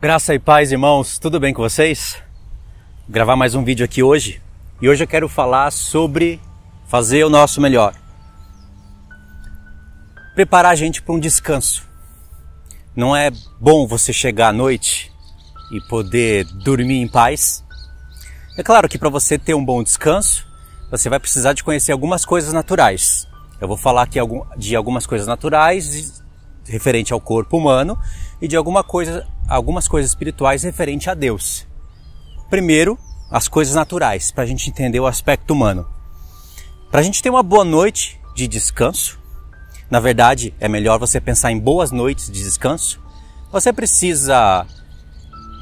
Graça e paz, irmãos, tudo bem com vocês? Vou gravar mais um vídeo aqui hoje. E hoje eu quero falar sobre fazer o nosso melhor. Preparar a gente para um descanso. Não é bom você chegar à noite e poder dormir em paz. É claro que para você ter um bom descanso, você vai precisar de conhecer algumas coisas naturais. Eu vou falar aqui de algumas coisas naturais referente ao corpo humano e de algumas coisas espirituais referente a Deus. Primeiro, as coisas naturais, para a gente entender o aspecto humano. Para a gente ter uma boa noite de descanso, na verdade é melhor você pensar em boas noites de descanso, você precisa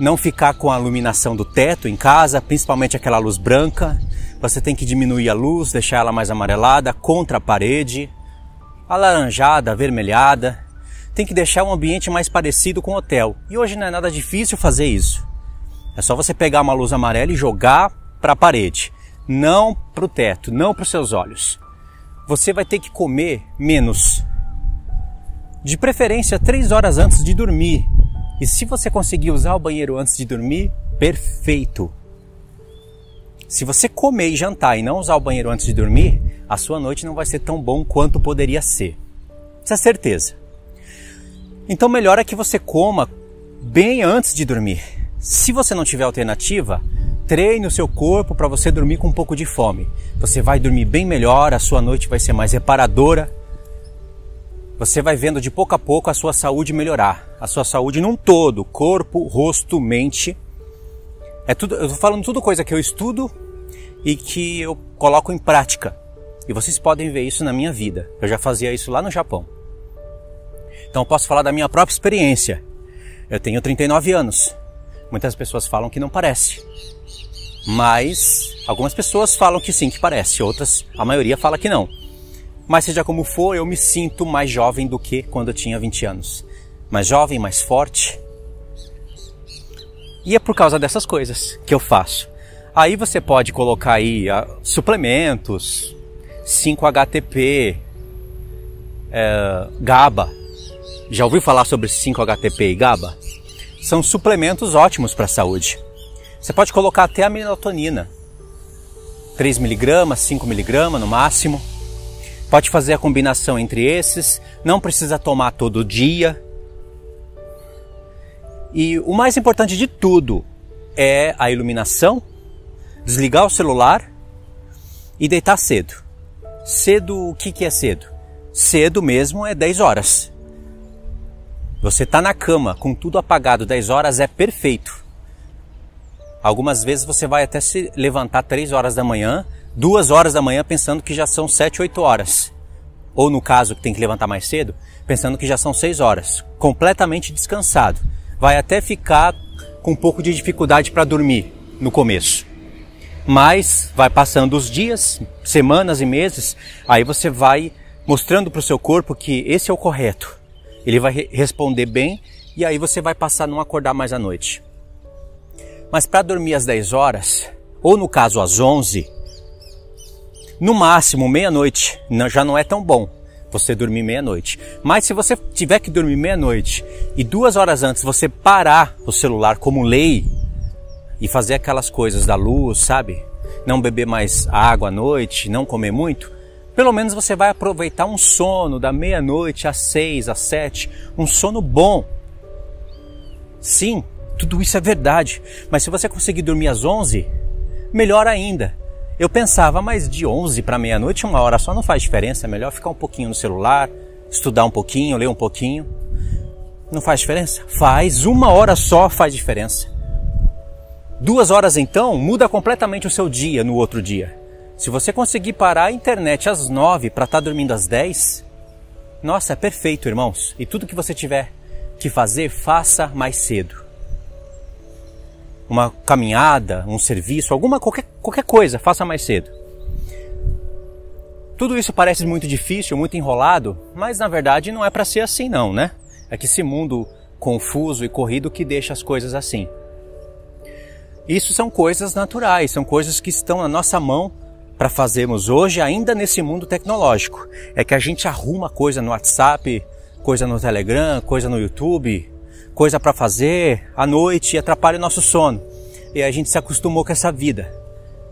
não ficar com a iluminação do teto em casa, principalmente aquela luz branca. Você tem que diminuir a luz, deixar ela mais amarelada, contra a parede, alaranjada, avermelhada. Tem que deixar um ambiente mais parecido com o hotel. E hoje não é nada difícil fazer isso. É só você pegar uma luz amarela e jogar para a parede. Não para o teto, não para os seus olhos. Você vai ter que comer menos. De preferência 3 horas antes de dormir. E se você conseguir usar o banheiro antes de dormir, perfeito. Se você comer e jantar e não usar o banheiro antes de dormir, a sua noite não vai ser tão bom quanto poderia ser. Isso é certeza. Então melhor é que você coma bem antes de dormir. Se você não tiver alternativa, treine o seu corpo para você dormir com um pouco de fome. Você vai dormir bem melhor, a sua noite vai ser mais reparadora. Você vai vendo de pouco a pouco a sua saúde melhorar. A sua saúde num todo, corpo, rosto, mente. Eu estou falando tudo coisa que eu estudo e que eu coloco em prática. E vocês podem ver isso na minha vida. Eu já fazia isso lá no Japão. Então eu posso falar da minha própria experiência. Eu tenho 39 anos. Muitas pessoas falam que não parece. Mas algumas pessoas falam que sim, que parece. Outras, a maioria fala que não. Mas seja como for, eu me sinto mais jovem do que quando eu tinha 20 anos. Mais jovem, mais forte. E é por causa dessas coisas que eu faço. Aí você pode colocar aí suplementos, 5-HTP, GABA. Já ouviu falar sobre 5-HTP e GABA? São suplementos ótimos para a saúde. Você pode colocar até a melatonina. 3mg, 5mg no máximo. Pode fazer a combinação entre esses. Não precisa tomar todo dia. E o mais importante de tudo é a iluminação, desligar o celular e deitar cedo. Cedo, o que é cedo? Cedo mesmo é 10 horas. Você está na cama com tudo apagado 10 horas é perfeito. Algumas vezes você vai até se levantar 3 horas da manhã, 2 horas da manhã pensando que já são 7, 8 horas. Ou no caso que tem que levantar mais cedo, pensando que já são 6 horas. Completamente descansado. Vai até ficar com um pouco de dificuldade para dormir no começo. Mas vai passando os dias, semanas e meses, aí você vai mostrando para o seu corpo que esse é o correto. Ele vai responder bem e aí você vai passar a não acordar mais à noite. Mas para dormir às 10 horas, ou no caso às 11, no máximo meia-noite, já não é tão bom você dormir meia-noite. Mas se você tiver que dormir meia-noite e 2 horas antes você parar o celular como lei e fazer aquelas coisas da luz, sabe? Não beber mais água à noite, não comer muito, pelo menos você vai aproveitar um sono da meia-noite às 6, às 7, um sono bom. Sim, tudo isso é verdade, mas se você conseguir dormir às 11, melhor ainda. Eu pensava, mas de 11 para meia-noite, 1 hora só não faz diferença, é melhor ficar um pouquinho no celular, estudar um pouquinho, ler um pouquinho. Não faz diferença? Faz, 1 hora só faz diferença. 2 horas então, muda completamente o seu dia no outro dia. Se você conseguir parar a internet às 9 para estar dormindo às 10, nossa, é perfeito, irmãos. E tudo que você tiver que fazer, faça mais cedo. Uma caminhada, um serviço, qualquer coisa, faça mais cedo. Tudo isso parece muito difícil, muito enrolado, mas na verdade não é para ser assim não, né? É que esse mundo confuso e corrido que deixa as coisas assim. Isso são coisas naturais, são coisas que estão na nossa mão para fazermos hoje, ainda nesse mundo tecnológico. É que a gente arruma coisa no WhatsApp, coisa no Telegram, coisa no YouTube, coisa para fazer à noite e atrapalha o nosso sono. E a gente se acostumou com essa vida.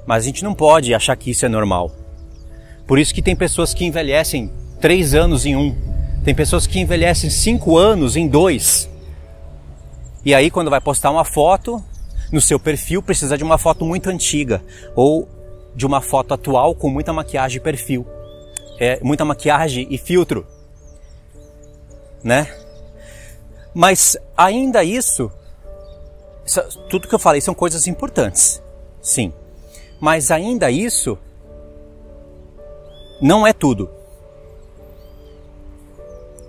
Mas a gente não pode achar que isso é normal. Por isso que tem pessoas que envelhecem 3 anos em 1. Tem pessoas que envelhecem 5 anos em 2. E aí quando vai postar uma foto, no seu perfil precisa de uma foto muito antiga. Ou de uma foto atual com muita maquiagem e perfil. Muita maquiagem e filtro. Né? Mas ainda isso, tudo que eu falei são coisas importantes. Sim. Mas ainda isso não é tudo.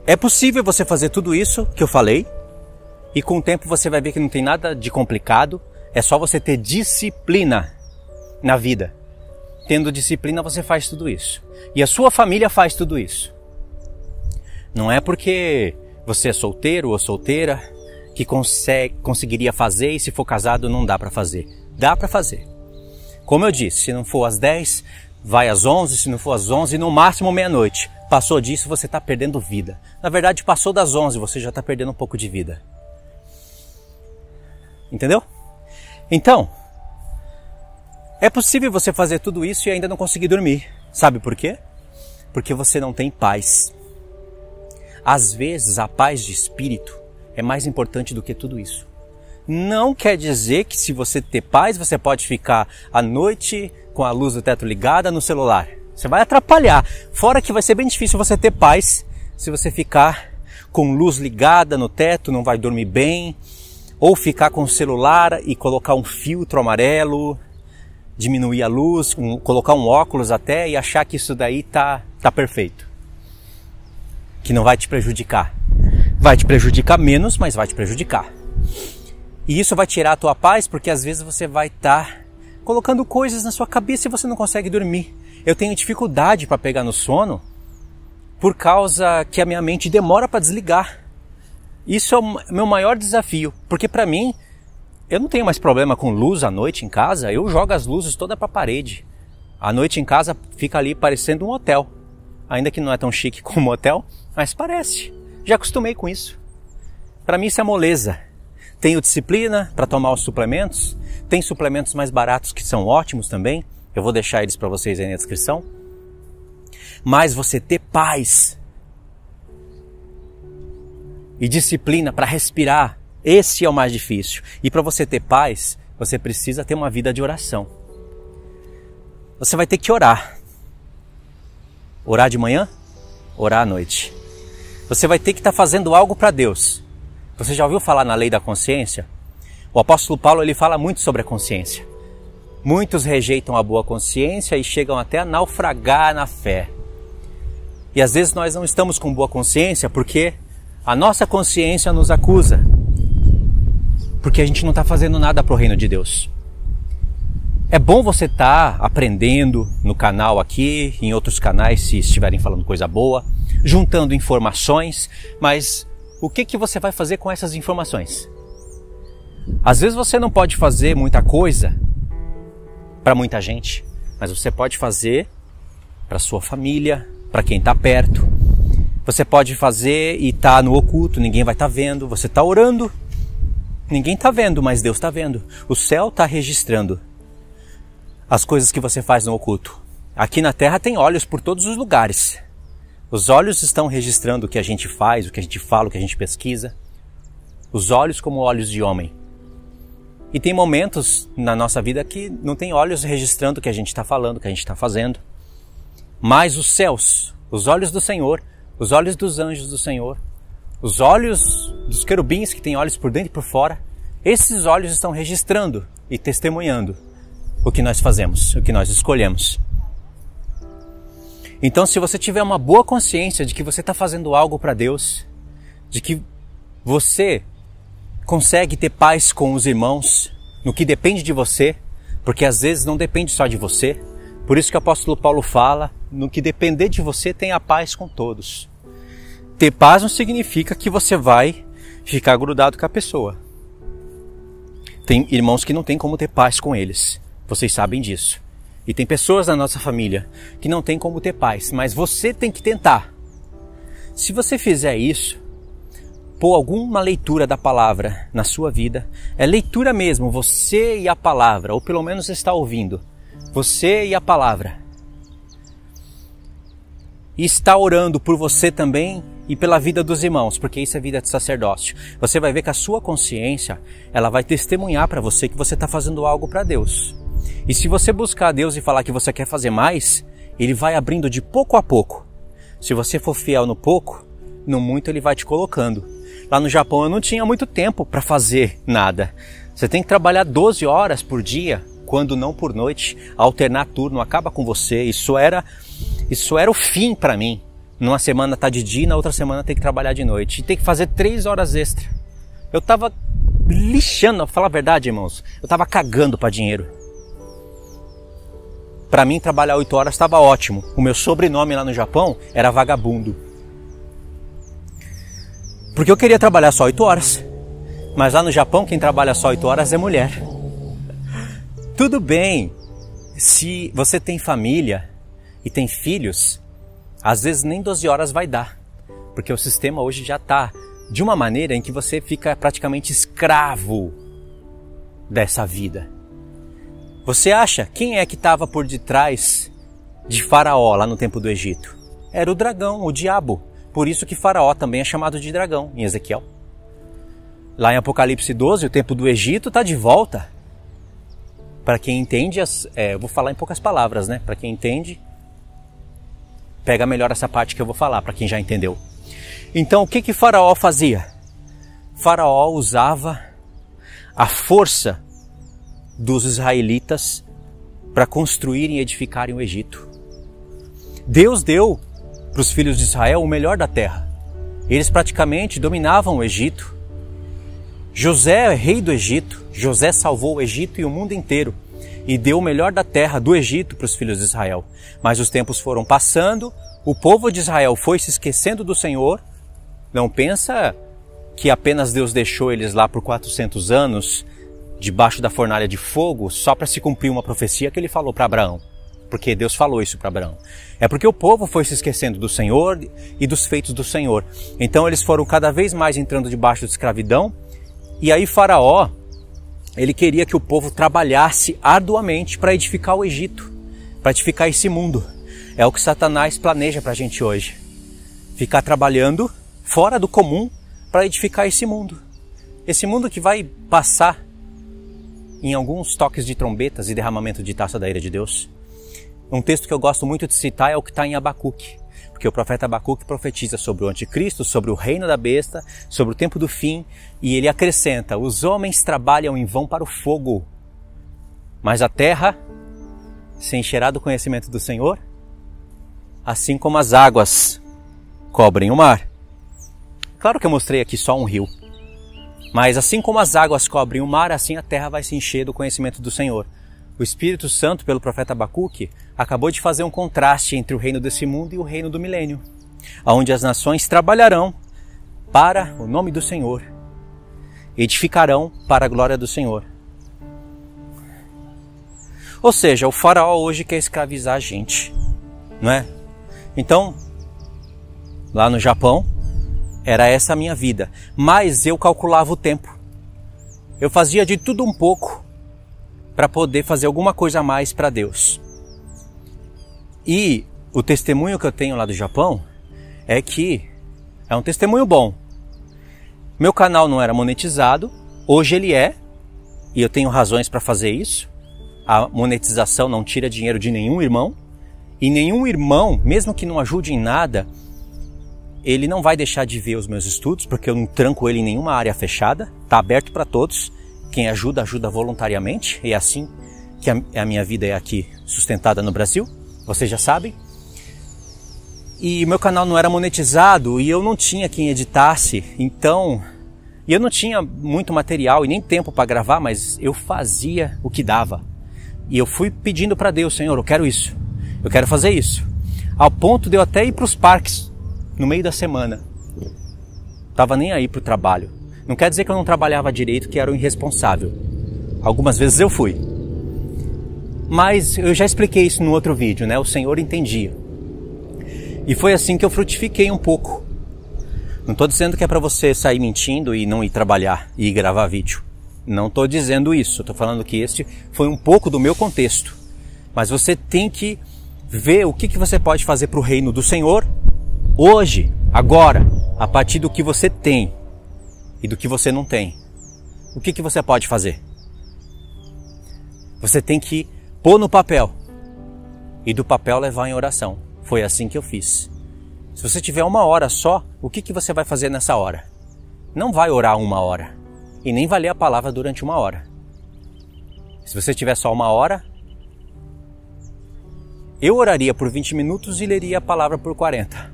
É possível você fazer tudo isso que eu falei e com o tempo você vai ver que não tem nada de complicado. É só você ter disciplina na vida. Tendo disciplina você faz tudo isso. E a sua família faz tudo isso. Não é porque você é solteiro ou solteira que conseguiria fazer e se for casado não dá para fazer. Dá para fazer. Como eu disse, se não for às 10, vai às 11, se não for às 11, no máximo meia-noite. Passou disso, você está perdendo vida. Na verdade, passou das 11, você já está perdendo um pouco de vida. Entendeu? Então, é possível você fazer tudo isso e ainda não conseguir dormir. Sabe por quê? Porque você não tem paz. Às vezes, a paz de espírito é mais importante do que tudo isso. Não quer dizer que se você ter paz, você pode ficar à noite com a luz do teto ligada no celular. Você vai atrapalhar. Fora que vai ser bem difícil você ter paz se você ficar com luz ligada no teto, não vai dormir bem. Ou ficar com o celular e colocar um filtro amarelo, diminuir a luz, colocar um óculos até e achar que isso daí tá perfeito. Que não vai te prejudicar. Vai te prejudicar menos, mas vai te prejudicar. E isso vai tirar a tua paz, porque às vezes você vai estar colocando coisas na sua cabeça e você não consegue dormir. Eu tenho dificuldade para pegar no sono por causa que a minha mente demora para desligar. Isso é o meu maior desafio, porque para mim, eu não tenho mais problema com luz à noite em casa, eu jogo as luzes toda para a parede. A noite em casa fica ali parecendo um hotel. Ainda que não é tão chique como um hotel, mas parece. Já acostumei com isso. Para mim isso é moleza. Tenho disciplina para tomar os suplementos. Tem suplementos mais baratos que são ótimos também. Eu vou deixar eles para vocês aí na descrição. Mas você ter paz e disciplina para respirar, esse é o mais difícil. E para você ter paz, você precisa ter uma vida de oração. Você vai ter que orar. Orar de manhã, orar à noite. Você vai ter que estar fazendo algo para Deus. Você já ouviu falar na lei da consciência? O apóstolo Paulo ele fala muito sobre a consciência. Muitos rejeitam a boa consciência e chegam até a naufragar na fé. E às vezes nós não estamos com boa consciência porque a nossa consciência nos acusa. Porque a gente não está fazendo nada para o reino de Deus. É bom você estar aprendendo no canal aqui, em outros canais se estiverem falando coisa boa, juntando informações, mas o que você vai fazer com essas informações? Às vezes você não pode fazer muita coisa para muita gente, mas você pode fazer para sua família, para quem está perto. Você pode fazer e tá no oculto, ninguém vai estar vendo. Você está orando, ninguém está vendo, mas Deus está vendo. O céu está registrando as coisas que você faz no oculto. Aqui na Terra tem olhos por todos os lugares. Os olhos estão registrando o que a gente faz, o que a gente fala, o que a gente pesquisa. Os olhos como olhos de homem. E tem momentos na nossa vida que não tem olhos registrando o que a gente está falando, o que a gente está fazendo. Mas os céus, os olhos do Senhor, os olhos dos anjos do Senhor, os olhos dos querubins que têm olhos por dentro e por fora, esses olhos estão registrando e testemunhando o que nós fazemos, o que nós escolhemos. Então, se você tiver uma boa consciência de que você está fazendo algo para Deus, de que você consegue ter paz com os irmãos, no que depende de você, porque às vezes não depende só de você. Por isso que o apóstolo Paulo fala, no que depender de você, tenha paz com todos. Ter paz não significa que você vai ficar grudado com a pessoa. Tem irmãos que não tem como ter paz com eles. Vocês sabem disso. E tem pessoas na nossa família que não tem como ter paz, mas você tem que tentar. Se você fizer isso, pôr alguma leitura da palavra na sua vida, é leitura mesmo, você e a palavra, ou pelo menos está ouvindo, você e a palavra, e está orando por você também e pela vida dos irmãos, porque isso é vida de sacerdócio. Você vai ver que a sua consciência, ela vai testemunhar para você que você está fazendo algo para Deus. E se você buscar a Deus e falar que você quer fazer mais, Ele vai abrindo de pouco a pouco. Se você for fiel no pouco, no muito Ele vai te colocando. Lá no Japão eu não tinha muito tempo para fazer nada. Você tem que trabalhar 12 horas por dia, quando não por noite, alternar turno, acaba com você. Isso era o fim para mim. Numa semana tá de dia e na outra semana tem que trabalhar de noite. E tem que fazer 3 horas extra. Eu tava lixando, pra falar a verdade, irmãos. Eu tava cagando para dinheiro. Para mim, trabalhar 8 horas estava ótimo. O meu sobrenome lá no Japão era vagabundo. Porque eu queria trabalhar só 8 horas. Mas lá no Japão, quem trabalha só 8 horas é mulher. Tudo bem, se você tem família e tem filhos, às vezes nem 12 horas vai dar. Porque o sistema hoje já está de uma maneira em que você fica praticamente escravo dessa vida. Você acha, quem é que estava por detrás de Faraó lá no tempo do Egito? Era o dragão, o diabo. Por isso que Faraó também é chamado de dragão em Ezequiel. Lá em Apocalipse 12, o tempo do Egito está de volta. Para quem entende, eu vou falar em poucas palavras, né? Para quem entende, pega melhor essa parte que eu vou falar, para quem já entendeu. Então, o que Faraó fazia? Faraó usava a força dos israelitas para construírem e edificarem o Egito. Deus deu para os filhos de Israel o melhor da terra. Eles praticamente dominavam o Egito. José, rei do Egito, José salvou o Egito e o mundo inteiro e deu o melhor da terra do Egito para os filhos de Israel. Mas os tempos foram passando, o povo de Israel foi se esquecendo do Senhor. Não pensa que apenas Deus deixou eles lá por 400 anos, debaixo da fornalha de fogo, só para se cumprir uma profecia que ele falou para Abraão. Porque Deus falou isso para Abraão. É porque o povo foi se esquecendo do Senhor e dos feitos do Senhor. Então eles foram cada vez mais entrando debaixo de escravidão. E aí Faraó, ele queria que o povo trabalhasse arduamente para edificar o Egito, para edificar esse mundo. É o que Satanás planeja para a gente hoje. Ficar trabalhando fora do comum para edificar esse mundo. Esse mundo que vai passar em alguns toques de trombetas e derramamento de taça da ira de Deus. Um texto que eu gosto muito de citar é o que está em Abacuque. Porque o profeta Abacuque profetiza sobre o anticristo, sobre o reino da besta, sobre o tempo do fim, e ele acrescenta: os homens trabalham em vão para o fogo, mas a terra se encherá do conhecimento do Senhor, assim como as águas cobrem o mar. Claro que eu mostrei aqui só um rio, mas assim como as águas cobrem o mar, assim a terra vai se encher do conhecimento do Senhor. O Espírito Santo, pelo profeta Abacuque, acabou de fazer um contraste entre o reino desse mundo e o reino do milênio, onde as nações trabalharão para o nome do Senhor, edificarão para a glória do Senhor. Ou seja, o faraó hoje quer escravizar a gente, não é? Então, lá no Japão, era essa a minha vida, mas eu calculava o tempo. Eu fazia de tudo um pouco para poder fazer alguma coisa a mais para Deus. E o testemunho que eu tenho lá do Japão é que é um testemunho bom. Meu canal não era monetizado, hoje ele é, e eu tenho razões para fazer isso. A monetização não tira dinheiro de nenhum irmão, e nenhum irmão, mesmo que não ajude em nada, ele não vai deixar de ver os meus estudos, porque eu não tranco ele em nenhuma área fechada, está aberto para todos. Quem ajuda, ajuda voluntariamente, e é assim que a minha vida é aqui sustentada no Brasil, vocês já sabem. E meu canal não era monetizado e eu não tinha quem editasse, então... E eu não tinha muito material e nem tempo para gravar, mas eu fazia o que dava. E eu fui pedindo para Deus: Senhor, eu quero isso, eu quero fazer isso. Ao ponto de eu até ir para os parques no meio da semana. Tava nem aí para o trabalho. Não quer dizer que eu não trabalhava direito, que era o irresponsável. Algumas vezes eu fui. Mas eu já expliquei isso no outro vídeo, né? O Senhor entendia. E foi assim que eu frutifiquei um pouco. Não estou dizendo que é para você sair mentindo e não ir trabalhar e ir gravar vídeo. Não estou dizendo isso. Estou falando que este foi um pouco do meu contexto. Mas você tem que ver o que você pode fazer para o reino do Senhor hoje, agora, a partir do que você tem e do que você não tem. O que você pode fazer? Você tem que pôr no papel e do papel levar em oração. Foi assim que eu fiz. Se você tiver 1 hora só, o que você vai fazer nessa hora? Não vai orar 1 hora e nem vai ler a palavra durante 1 hora. Se você tiver só 1 hora, eu oraria por 20 minutos e leria a palavra por 40.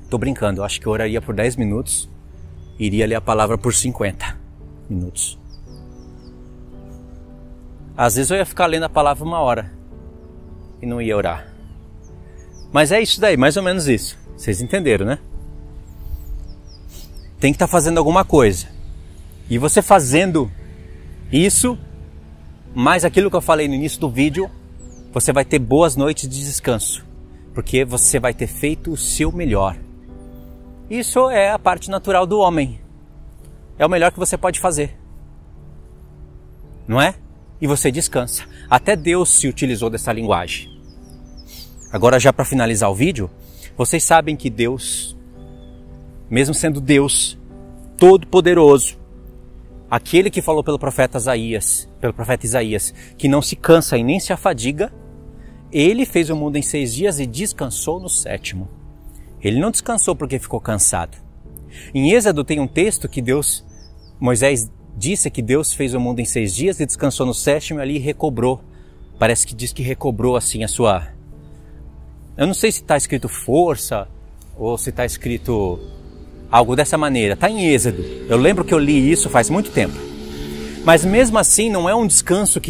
Tô brincando, eu acho que eu oraria por 10 minutos e iria ler a palavra por 50 minutos. Às vezes eu ia ficar lendo a palavra 1 hora e não ia orar. Mas é isso daí, mais ou menos isso. Vocês entenderam, né? Tem que estar fazendo alguma coisa. E você fazendo isso, mais aquilo que eu falei no início do vídeo, você vai ter boas noites de descanso. Porque você vai ter feito o seu melhor. Isso é a parte natural do homem. É o melhor que você pode fazer. Não é? E você descansa. Até Deus se utilizou dessa linguagem. Agora, já para finalizar o vídeo, vocês sabem que Deus, mesmo sendo Deus Todo-Poderoso, aquele que falou pelo profeta Isaías, que não se cansa e nem se afadiga, ele fez o mundo em 6 dias e descansou no 7º. Ele não descansou porque ficou cansado. Em Êxodo tem um texto que Moisés disse que Deus fez o mundo em 6 dias e descansou no 7º e ali recobrou. Parece que diz que recobrou assim a sua... Eu não sei se está escrito força ou se está escrito algo dessa maneira. Está em Êxodo. Eu lembro que eu li isso faz muito tempo. Mas mesmo assim não é um descanso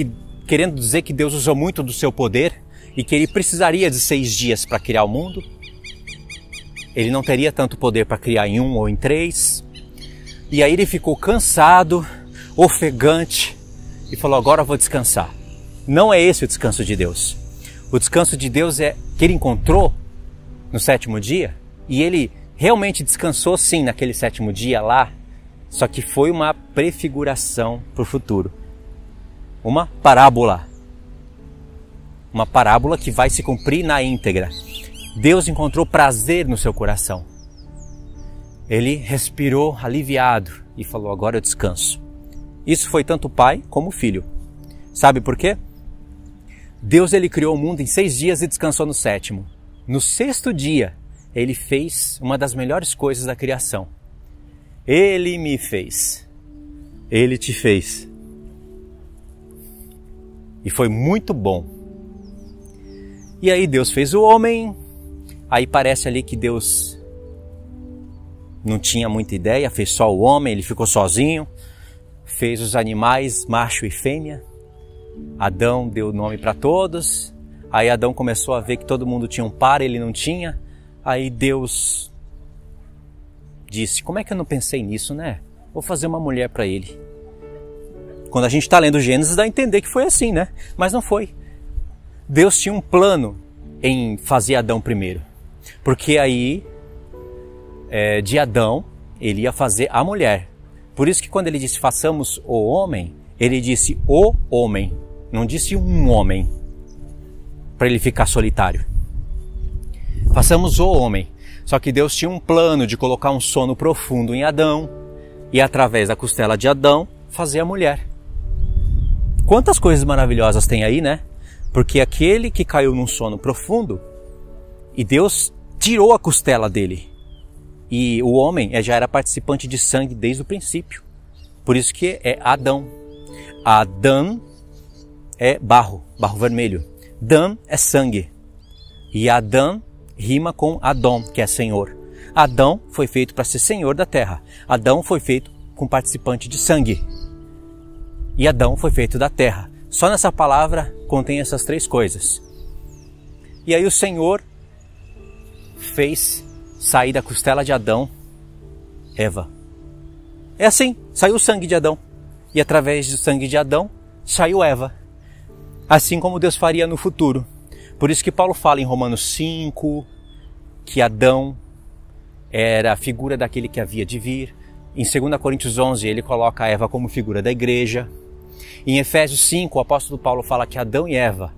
querendo dizer que Deus usou muito do seu poder e que ele precisaria de 6 dias para criar o mundo. Ele não teria tanto poder para criar em 1 ou em 3. E aí ele ficou cansado, ofegante e falou, agora eu vou descansar. Não é esse o descanso de Deus. O descanso de Deus é que ele encontrou no 7º dia e ele realmente descansou sim naquele 7º dia lá, só que foi uma prefiguração para o futuro. Uma parábola. Uma parábola que vai se cumprir na íntegra. Deus encontrou prazer no seu coração. Ele respirou aliviado e falou, agora eu descanso. Isso foi tanto o pai como o filho. Sabe por quê? Deus ele criou o mundo em 6 dias e descansou no 7º. No 6º dia, ele fez uma das melhores coisas da criação. Ele me fez. Ele te fez. E foi muito bom. E aí Deus fez o homem. Aí parece ali que Deus não tinha muita ideia, fez só o homem, ele ficou sozinho. Fez os animais, macho e fêmea. Adão deu nome para todos. Aí Adão começou a ver que todo mundo tinha um par, ele não tinha. Aí Deus disse, como é que eu não pensei nisso, né? Vou fazer uma mulher para ele. Quando a gente está lendo Gênesis, dá a entender que foi assim, né? Mas não foi. Deus tinha um plano em fazer Adão primeiro. Porque aí, de Adão, ele ia fazer a mulher. Por isso que quando ele disse, façamos o homem, ele disse o homem. Não disse um homem, para ele ficar solitário. Façamos o homem. Só que Deus tinha um plano de colocar um sono profundo em Adão e através da costela de Adão fazer a mulher. Quantas coisas maravilhosas tem aí, né? Porque aquele que caiu num sono profundo e Deus tirou a costela dele. E o homem já era participante de sangue desde o princípio. Por isso que é Adão. Adão é barro vermelho. Dan é sangue. E Adão rima com Adão, que é Senhor. Adão foi feito para ser Senhor da terra. Adão foi feito com participante de sangue. E Adão foi feito da terra. Só nessa palavra contém essas 3 coisas. E aí o Senhor fez sair da costela de Adão Eva. É assim, saiu o sangue de Adão. E através do sangue de Adão saiu Eva. Assim como Deus faria no futuro. Por isso que Paulo fala em Romanos 5 que Adão era a figura daquele que havia de vir. Em 2 Coríntios 11 ele coloca a Eva como figura da igreja. Em Efésios 5 o apóstolo Paulo fala que Adão e Eva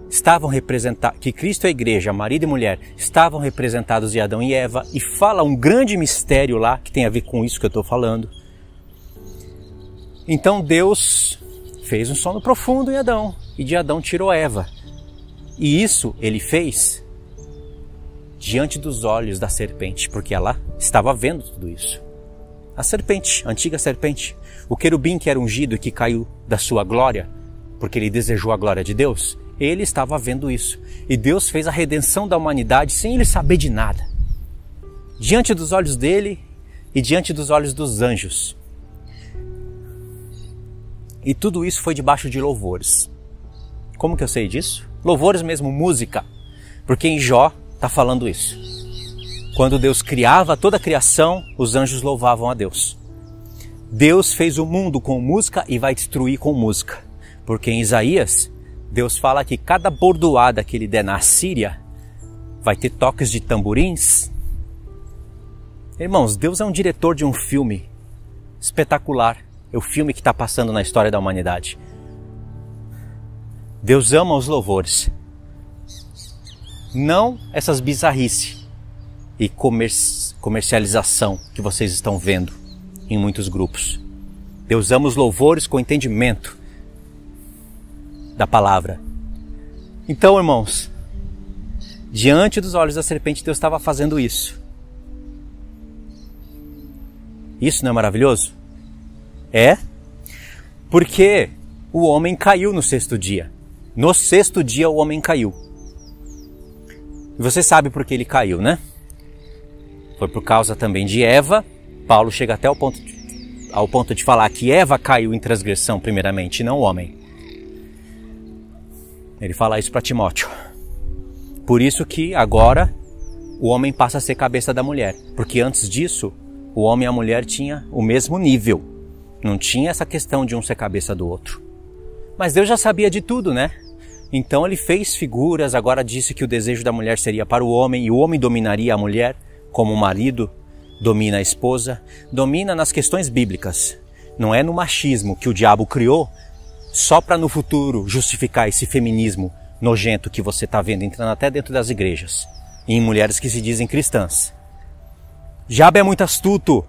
estavam representados, que Cristo e a igreja, marido e mulher, estavam representados em Adão e Eva, e fala um grande mistério lá que tem a ver com isso que eu estou falando. Então Deus fez um sono profundo em Adão, e de Adão tirou Eva. E isso ele fez diante dos olhos da serpente, porque ela estava vendo tudo isso. A serpente, a antiga serpente, o querubim que era ungido e que caiu da sua glória, porque ele desejou a glória de Deus, ele estava vendo isso. E Deus fez a redenção da humanidade sem ele saber de nada. Diante dos olhos dele e diante dos olhos dos anjos. E tudo isso foi debaixo de louvores. Como que eu sei disso? Louvores mesmo, música. Porque em Jó está falando isso. Quando Deus criava toda a criação, os anjos louvavam a Deus. Deus fez o mundo com música e vai destruir com música. Porque em Isaías, Deus fala que cada bordoada que ele der na Síria vai ter toques de tamborins. Irmãos, Deus é um diretor de um filme espetacular. É o filme que está passando na história da humanidade. Deus ama os louvores. Não essas bizarrices e comercialização que vocês estão vendo em muitos grupos. Deus ama os louvores com entendimento da palavra. Então, irmãos, diante dos olhos da serpente, Deus estava fazendo isso. Isso não é maravilhoso? É, porque o homem caiu no sexto dia. No sexto dia o homem caiu. E você sabe por que ele caiu, né? Foi por causa também de Eva. Paulo chega até ao ponto de falar que Eva caiu em transgressão primeiramente, não o homem. Ele fala isso para Timóteo. Por isso que agora o homem passa a ser cabeça da mulher. Porque antes disso, o homem e a mulher tinham o mesmo nível. Não tinha essa questão de um ser cabeça do outro. Mas Deus já sabia de tudo, né? Então ele fez figuras, agora disse que o desejo da mulher seria para o homem e o homem dominaria a mulher, como o marido domina a esposa, domina nas questões bíblicas. Não é no machismo que o diabo criou só para no futuro justificar esse feminismo nojento que você está vendo entrando até dentro das igrejas e em mulheres que se dizem cristãs. O diabo é muito astuto.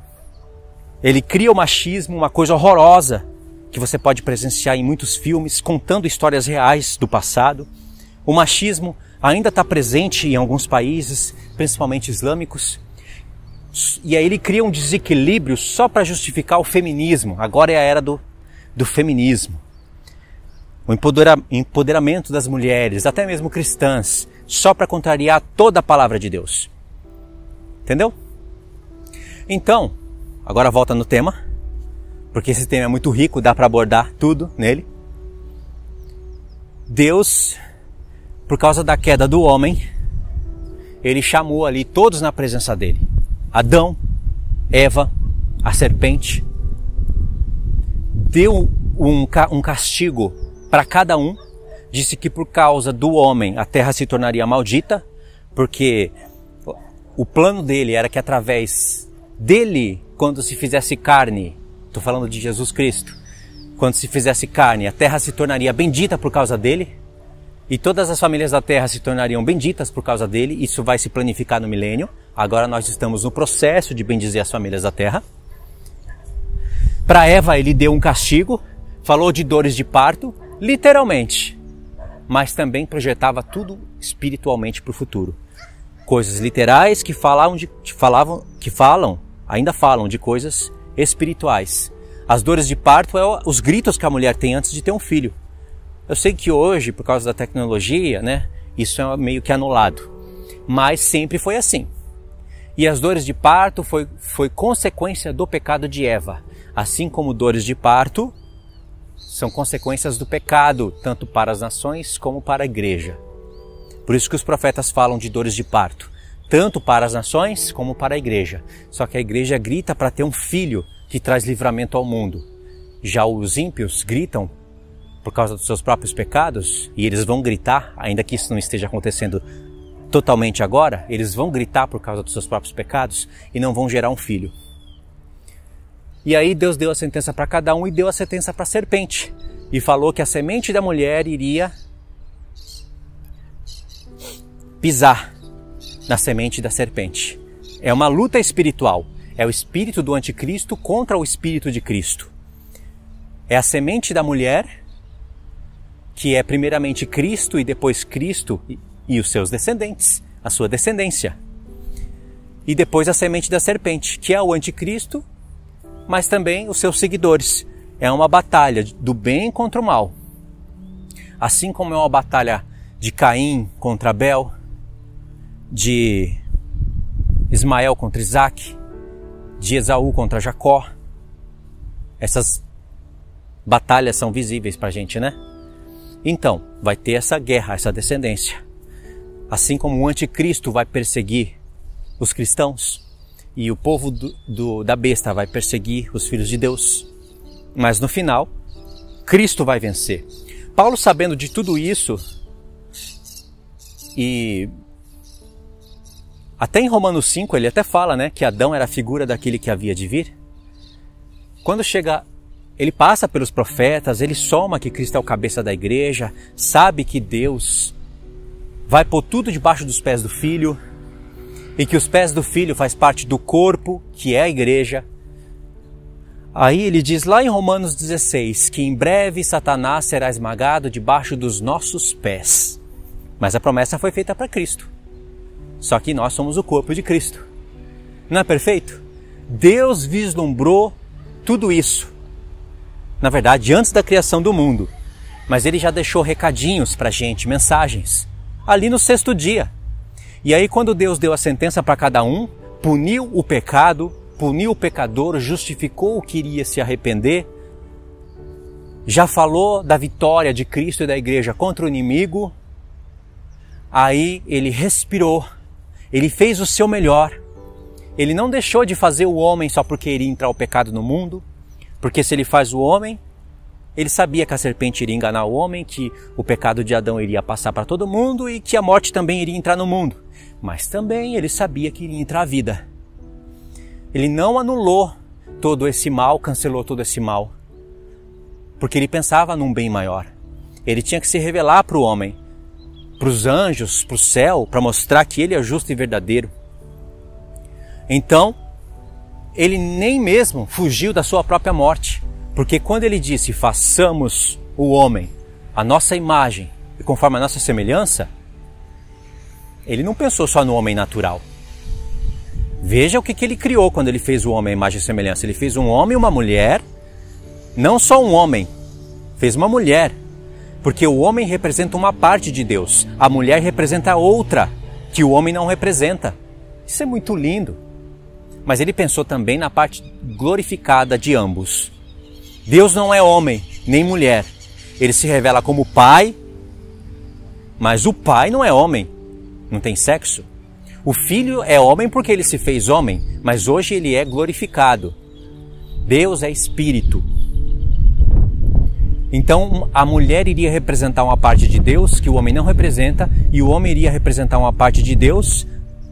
Ele cria o machismo, uma coisa horrorosa que você pode presenciar em muitos filmes, contando histórias reais do passado. O machismo ainda está presente em alguns países, principalmente islâmicos. E aí ele cria um desequilíbrio só para justificar o feminismo. Agora é a era do feminismo. O empoderamento das mulheres, até mesmo cristãs, só para contrariar toda a palavra de Deus. Entendeu? Então, agora volta no tema, porque esse tema é muito rico, dá para abordar tudo nele. Deus, por causa da queda do homem, ele chamou ali todos na presença dele. Adão, Eva, a serpente. Deu um castigo para cada um. Disse que por causa do homem a terra se tornaria maldita, porque o plano dele era que através dele, quando se fizesse carne, estou falando de Jesus Cristo, quando se fizesse carne, a terra se tornaria bendita por causa dele, e todas as famílias da terra se tornariam benditas por causa dele. Isso vai se planificar no milênio. Agora nós estamos no processo de bendizer as famílias da terra. Para Eva ele deu um castigo, falou de dores de parto, literalmente, mas também projetava tudo espiritualmente para o futuro. Coisas literais que ainda falam de coisas espirituais. As dores de parto é os gritos que a mulher tem antes de ter um filho. Eu sei que hoje, por causa da tecnologia, né, isso é meio que anulado, mas sempre foi assim. E as dores de parto foi consequência do pecado de Eva, assim como dores de parto são consequências do pecado, tanto para as nações como para a igreja. Por isso que os profetas falam de dores de parto, tanto para as nações como para a igreja. Só que a igreja grita para ter um filho que traz livramento ao mundo. Já os ímpios gritam por causa dos seus próprios pecados, e eles vão gritar, ainda que isso não esteja acontecendo totalmente agora, eles vão gritar por causa dos seus próprios pecados e não vão gerar um filho. E aí Deus deu a sentença para cada um e deu a sentença para a serpente. E falou que a semente da mulher iria pisar na semente da serpente. É uma luta espiritual. É o espírito do anticristo contra o espírito de Cristo. É a semente da mulher, que é primeiramente Cristo e depois Cristo e os seus descendentes, a sua descendência. E depois a semente da serpente, que é o anticristo, mas também os seus seguidores. É uma batalha do bem contra o mal. Assim como é uma batalha de Caim contra Abel, de Ismael contra Isaac, de Esaú contra Jacó. Essas batalhas são visíveis para a gente, né? Então, vai ter essa guerra, essa descendência. Assim como o anticristo vai perseguir os cristãos e o povo da besta vai perseguir os filhos de Deus. Mas no final, Cristo vai vencer. Paulo, sabendo de tudo isso, e até em Romanos 5 ele até fala, né, que Adão era a figura daquele que havia de vir. Quando chega, ele passa pelos profetas, ele soma que Cristo é o cabeça da igreja, sabe que Deus vai pôr tudo debaixo dos pés do Filho, e que os pés do Filho faz parte do corpo, que é a igreja. Aí ele diz lá em Romanos 16, que em breve Satanás será esmagado debaixo dos nossos pés. Mas a promessa foi feita para Cristo. Só que nós somos o corpo de Cristo. Não é perfeito? Deus vislumbrou tudo isso. Na verdade, antes da criação do mundo. Mas ele já deixou recadinhos para a gente, mensagens. Ali no 6º dia. E aí quando Deus deu a sentença para cada um, puniu o pecado, puniu o pecador, justificou o que iria se arrepender, já falou da vitória de Cristo e da igreja contra o inimigo, aí ele respirou, ele fez o seu melhor, ele não deixou de fazer o homem só porque iria entrar o pecado no mundo, porque se ele faz o homem, ele sabia que a serpente iria enganar o homem, que o pecado de Adão iria passar para todo mundo e que a morte também iria entrar no mundo. Mas também ele sabia que iria entrar a vida. Ele não anulou todo esse mal, cancelou todo esse mal, porque ele pensava num bem maior. Ele tinha que se revelar para o homem, para os anjos, para o céu, para mostrar que ele é justo e verdadeiro. Então, ele nem mesmo fugiu da sua própria morte, porque quando ele disse, façamos o homem a nossa imagem e conforme a nossa semelhança, ele não pensou só no homem natural. Veja o que ele criou quando ele fez o homem à imagem e semelhança. Ele fez um homem e uma mulher, não só um homem, fez uma mulher, porque o homem representa uma parte de Deus, a mulher representa outra, que o homem não representa. Isso é muito lindo. Mas ele pensou também na parte glorificada de ambos. Deus não é homem, nem mulher. Ele se revela como pai, mas o pai não é homem, não tem sexo. O filho é homem porque ele se fez homem, mas hoje ele é glorificado. Deus é espírito. Então a mulher iria representar uma parte de Deus que o homem não representa, e o homem iria representar uma parte de Deus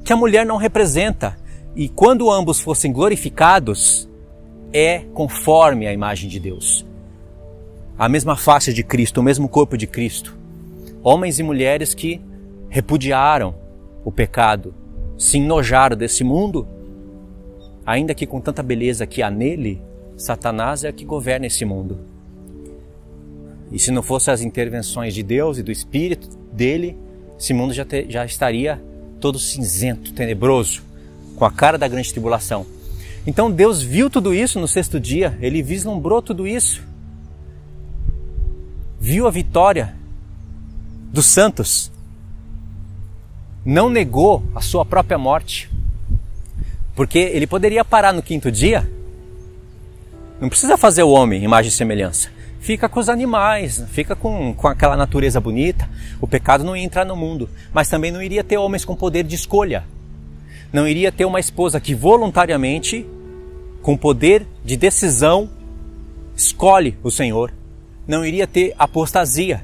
que a mulher não representa. E quando ambos fossem glorificados, é conforme a imagem de Deus. A mesma face de Cristo, o mesmo corpo de Cristo. Homens e mulheres que repudiaram o pecado, se enojaram desse mundo, ainda que com tanta beleza que há nele, Satanás é que governa esse mundo. E se não fossem as intervenções de Deus e do Espírito dele, esse mundo já estaria todo cinzento, tenebroso, com a cara da grande tribulação. Então Deus viu tudo isso no 6º dia, ele vislumbrou tudo isso, viu a vitória dos santos, não negou a sua própria morte, porque ele poderia parar no 5º dia, não precisa fazer o homem, imagem e semelhança, fica com os animais, fica com aquela natureza bonita, o pecado não ia entrar no mundo, mas também não iria ter homens com poder de escolha, não iria ter uma esposa que voluntariamente, com poder de decisão, escolhe o Senhor, não iria ter apostasia,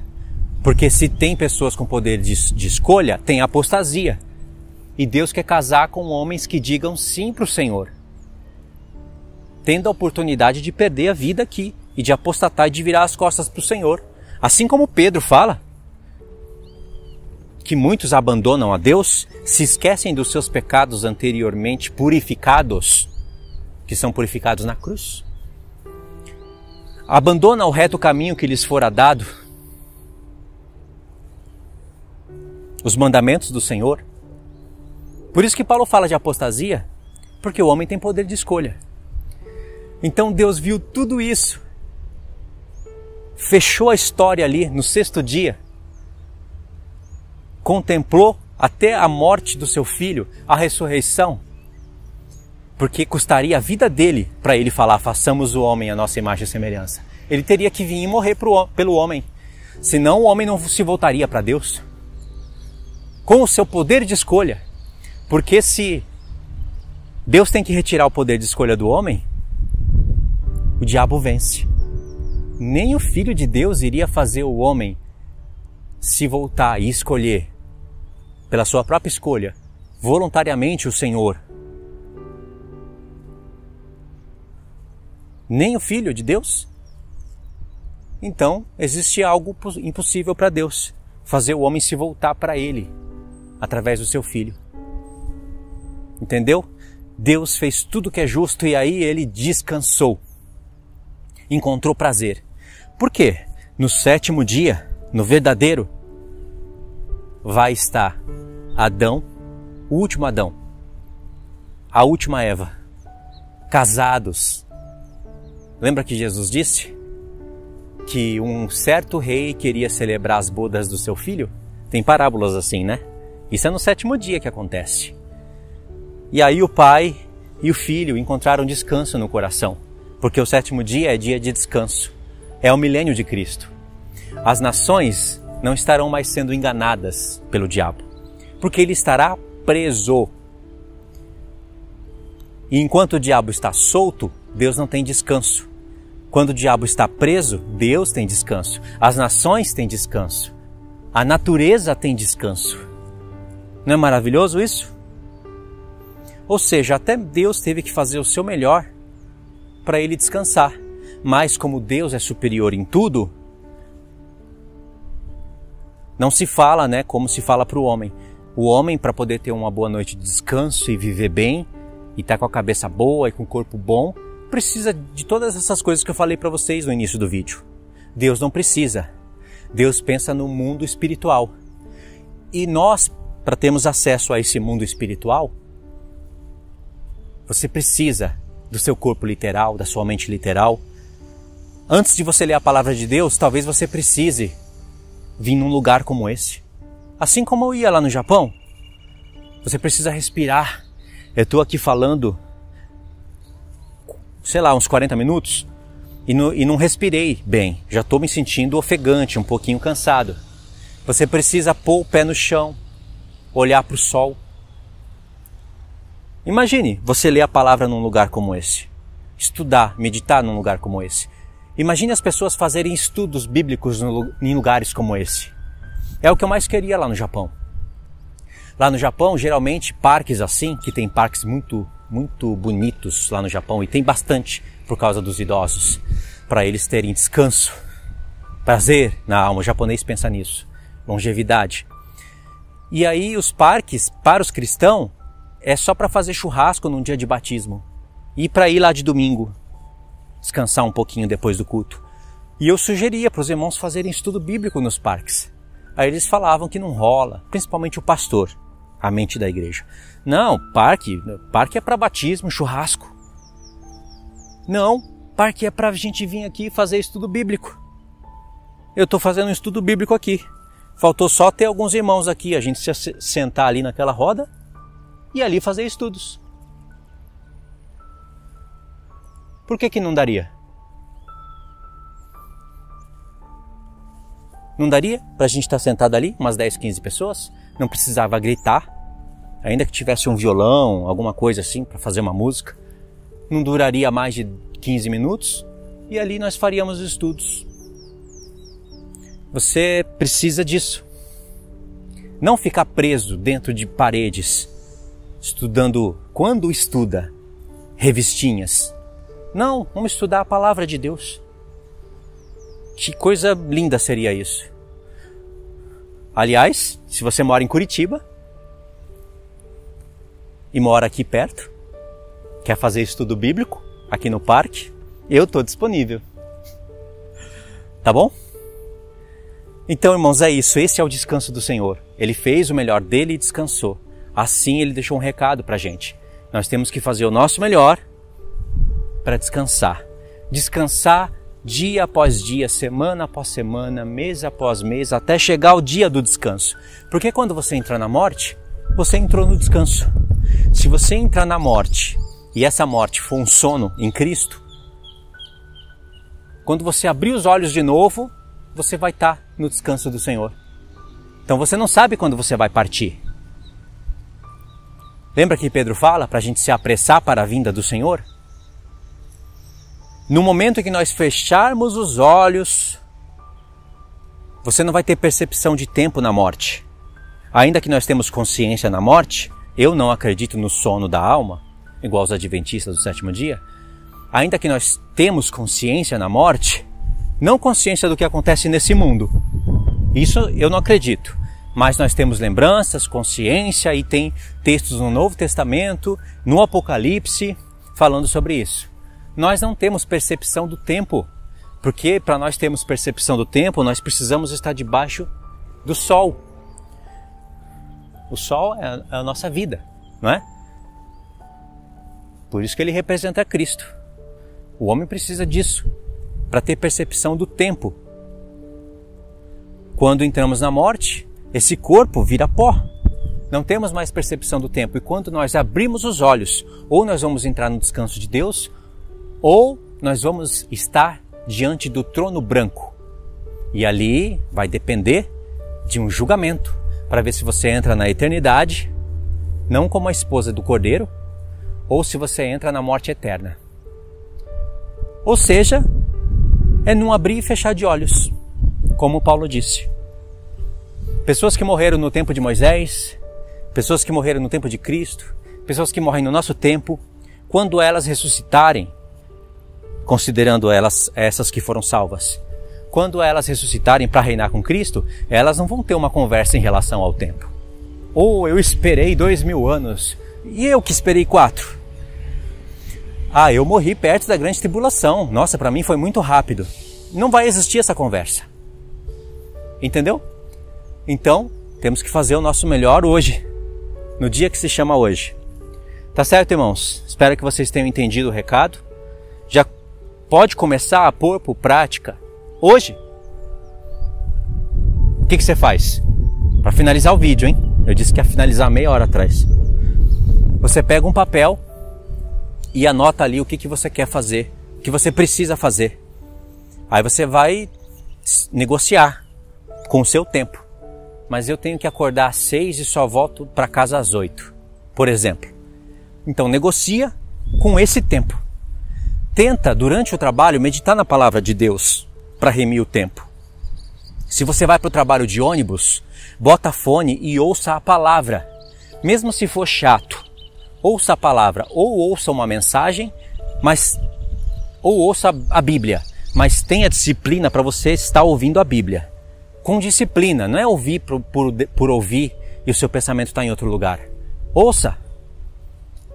porque se tem pessoas com poder de escolha, tem apostasia. E Deus quer casar com homens que digam sim para o Senhor, tendo a oportunidade de perder a vida aqui e de apostatar e de virar as costas para o Senhor. Assim como Pedro fala que muitos abandonam a Deus, se esquecem dos seus pecados anteriormente purificados, que são purificados na cruz. Abandona o reto caminho que lhes fora dado, os mandamentos do Senhor. Por isso que Paulo fala de apostasia, porque o homem tem poder de escolha. Então Deus viu tudo isso, fechou a história ali no 6º dia, contemplou até a morte do seu filho, a ressurreição, porque custaria a vida dele para ele falar, façamos o homem a nossa imagem e semelhança. Ele teria que vir e morrer pelo homem, senão o homem não se voltaria para Deus. Com o seu poder de escolha, porque se Deus tem que retirar o poder de escolha do homem, o diabo vence. Nem o Filho de Deus iria fazer o homem se voltar e escolher, pela sua própria escolha, voluntariamente o Senhor. Nem o Filho de Deus. Então, existe algo impossível para Deus, fazer o homem se voltar para Ele, através do seu Filho. Entendeu? Deus fez tudo que é justo e aí Ele descansou. Encontrou prazer. Por quê? No 7º dia, no verdadeiro, vai estar Adão, o último Adão, a última Eva, casados. Lembra que Jesus disse que um certo rei queria celebrar as bodas do seu filho? Tem parábolas assim, né? Isso é no 7º dia que acontece. E aí o pai e o filho encontraram descanso no coração, porque o 7º dia é dia de descanso. É o milênio de Cristo. As nações não estarão mais sendo enganadas pelo diabo, porque ele estará preso. E enquanto o diabo está solto, Deus não tem descanso. Quando o diabo está preso, Deus tem descanso. As nações têm descanso. A natureza tem descanso. Não é maravilhoso isso? Ou seja, até Deus teve que fazer o seu melhor para ele descansar. Mas como Deus é superior em tudo, não se fala, né, como se fala para o homem. O homem, para poder ter uma boa noite de descanso e viver bem, e estar com a cabeça boa e com o corpo bom, precisa de todas essas coisas que eu falei para vocês no início do vídeo. Deus não precisa. Deus pensa no mundo espiritual. E nós, para termos acesso a esse mundo espiritual, você precisa do seu corpo literal, da sua mente literal. Antes de você ler a palavra de Deus, talvez você precise vir num lugar como esse. Assim como eu ia lá no Japão. Você precisa respirar. Eu estou aqui falando, sei lá, uns 40 minutos e não respirei bem. Já estou me sentindo ofegante, um pouquinho cansado. Você precisa pôr o pé no chão, olhar para o sol. Imagine você ler a palavra num lugar como esse. Estudar, meditar num lugar como esse. Imagine as pessoas fazerem estudos bíblicos em lugares como esse. É o que eu mais queria lá no Japão. Lá no Japão, geralmente, parques assim, que tem parques muito bonitos lá no Japão, e tem bastante por causa dos idosos, para eles terem descanso, prazer na alma. O japonês pensa nisso, longevidade. E aí os parques, para os cristãos, é só para fazer churrasco num dia de batismo, e para ir lá de domingo, descansar um pouquinho depois do culto. E eu sugeria para os irmãos fazerem estudo bíblico nos parques. Aí eles falavam que não rola, principalmente o pastor, a mente da igreja. Não, parque é para batismo, churrasco. Não, parque é para a gente vir aqui fazer estudo bíblico. Eu estou fazendo um estudo bíblico aqui. Faltou só ter alguns irmãos aqui, a gente se sentar ali naquela roda e ali fazer estudos. Por que não daria? Não daria para a gente estar sentado ali, umas 10, 15 pessoas? Não precisava gritar, ainda que tivesse um violão, alguma coisa assim para fazer uma música. Não duraria mais de 15 minutos e ali nós faríamos estudos. Você precisa disso. Não ficar preso dentro de paredes estudando, quando estuda, revistinhas. Não, vamos estudar a palavra de Deus. Que coisa linda seria isso. Aliás, se você mora em Curitiba e mora aqui perto, quer fazer estudo bíblico aqui no parque, eu estou disponível. Tá bom? Então, irmãos, é isso. Esse é o descanso do Senhor. Ele fez o melhor dele e descansou. Assim, ele deixou um recado para a gente. Nós temos que fazer o nosso melhor para descansar. Descansar dia após dia, semana após semana, mês após mês, até chegar ao dia do descanso. Porque quando você entra na morte, você entrou no descanso. Se você entrar na morte e essa morte for um sono em Cristo, quando você abrir os olhos de novo, você vai estar no descanso do Senhor. Então você não sabe quando você vai partir. Lembra que Pedro fala para a gente se apressar para a vinda do Senhor? No momento em que nós fecharmos os olhos, você não vai ter percepção de tempo na morte. Ainda que nós temos consciência na morte, eu não acredito no sono da alma, igual os adventistas do sétimo dia. Ainda que nós temos consciência na morte, não consciência do que acontece nesse mundo. Isso eu não acredito. Mas nós temos lembranças, consciência, e tem textos no Novo Testamento, no Apocalipse, falando sobre isso. Nós não temos percepção do tempo, porque para nós termos percepção do tempo, nós precisamos estar debaixo do sol. O sol é a nossa vida, não é? Por isso que ele representa Cristo. O homem precisa disso, para ter percepção do tempo. Quando entramos na morte, esse corpo vira pó. Não temos mais percepção do tempo. E quando nós abrimos os olhos, ou nós vamos entrar no descanso de Deus, ou nós vamos estar diante do trono branco. E ali vai depender de um julgamento, para ver se você entra na eternidade, não como a esposa do Cordeiro, ou se você entra na morte eterna. Ou seja, é num abrir e fechar de olhos, como Paulo disse. Pessoas que morreram no tempo de Moisés, pessoas que morreram no tempo de Cristo, pessoas que morrem no nosso tempo, quando elas ressuscitarem, considerando elas essas que foram salvas, quando elas ressuscitarem para reinar com Cristo, elas não vão ter uma conversa em relação ao tempo. Ou eu esperei 2000 anos, e eu que esperei 4. Ah, eu morri perto da grande tribulação. Nossa, para mim foi muito rápido. Não vai existir essa conversa. Entendeu? Então, temos que fazer o nosso melhor hoje, no dia que se chama hoje. Tá certo, irmãos? Espero que vocês tenham entendido o recado. Já pode começar a pôr por prática hoje. O que você faz? Para finalizar o vídeo, hein? Eu disse que ia finalizar meia hora atrás. Você pega um papel e anota ali o que você quer fazer, o que você precisa fazer. Aí você vai negociar com o seu tempo. Mas eu tenho que acordar às 6 e só volto para casa às 8, por exemplo. Então negocia com esse tempo. Tenta, durante o trabalho, meditar na palavra de Deus para remir o tempo. Se você vai para o trabalho de ônibus, bota fone e ouça a palavra. Mesmo se for chato, ouça a palavra, ou ouça uma mensagem, ou ouça a Bíblia, mas tenha disciplina para você estar ouvindo a Bíblia. Com disciplina, não é ouvir por ouvir e o seu pensamento está em outro lugar. Ouça.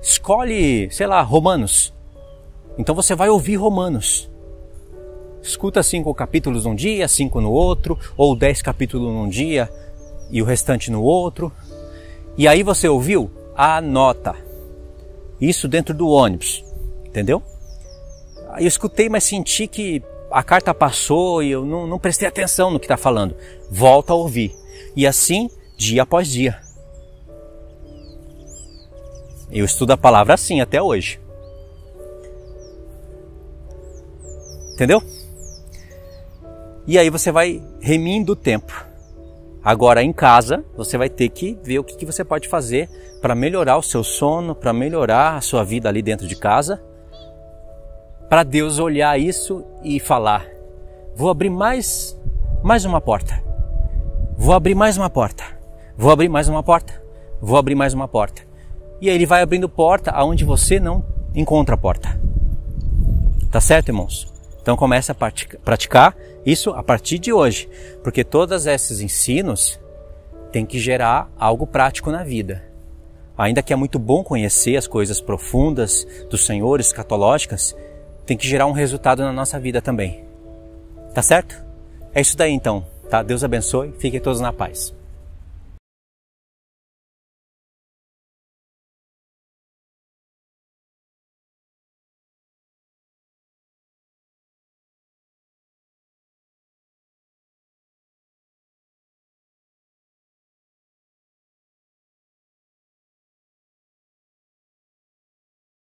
Escolhe, sei lá, Romanos. Então você vai ouvir Romanos. Escuta 5 capítulos num dia, 5 no outro, ou 10 capítulos num dia e o restante no outro. E aí você ouviu? Anota. Isso dentro do ônibus, entendeu? Eu escutei, mas senti que a carta passou e eu não prestei atenção no que está falando. Volta a ouvir. E assim, dia após dia. Eu estudo a palavra assim até hoje. Entendeu? E aí você vai remindo o tempo. Agora em casa, você vai ter que ver o que você pode fazer para melhorar o seu sono, para melhorar a sua vida ali dentro de casa. Para Deus olhar isso e falar, vou abrir mais uma porta. Vou abrir mais uma porta. Vou abrir mais uma porta. Vou abrir mais uma porta. E aí ele vai abrindo porta aonde você não encontra a porta. Tá certo, irmãos? Então comece a praticar isso a partir de hoje, porque todos esses ensinos têm que gerar algo prático na vida. Ainda que é muito bom conhecer as coisas profundas do Senhor, escatológicas, tem que gerar um resultado na nossa vida também. Tá certo? É isso daí então, tá? Deus abençoe, fiquem todos na paz.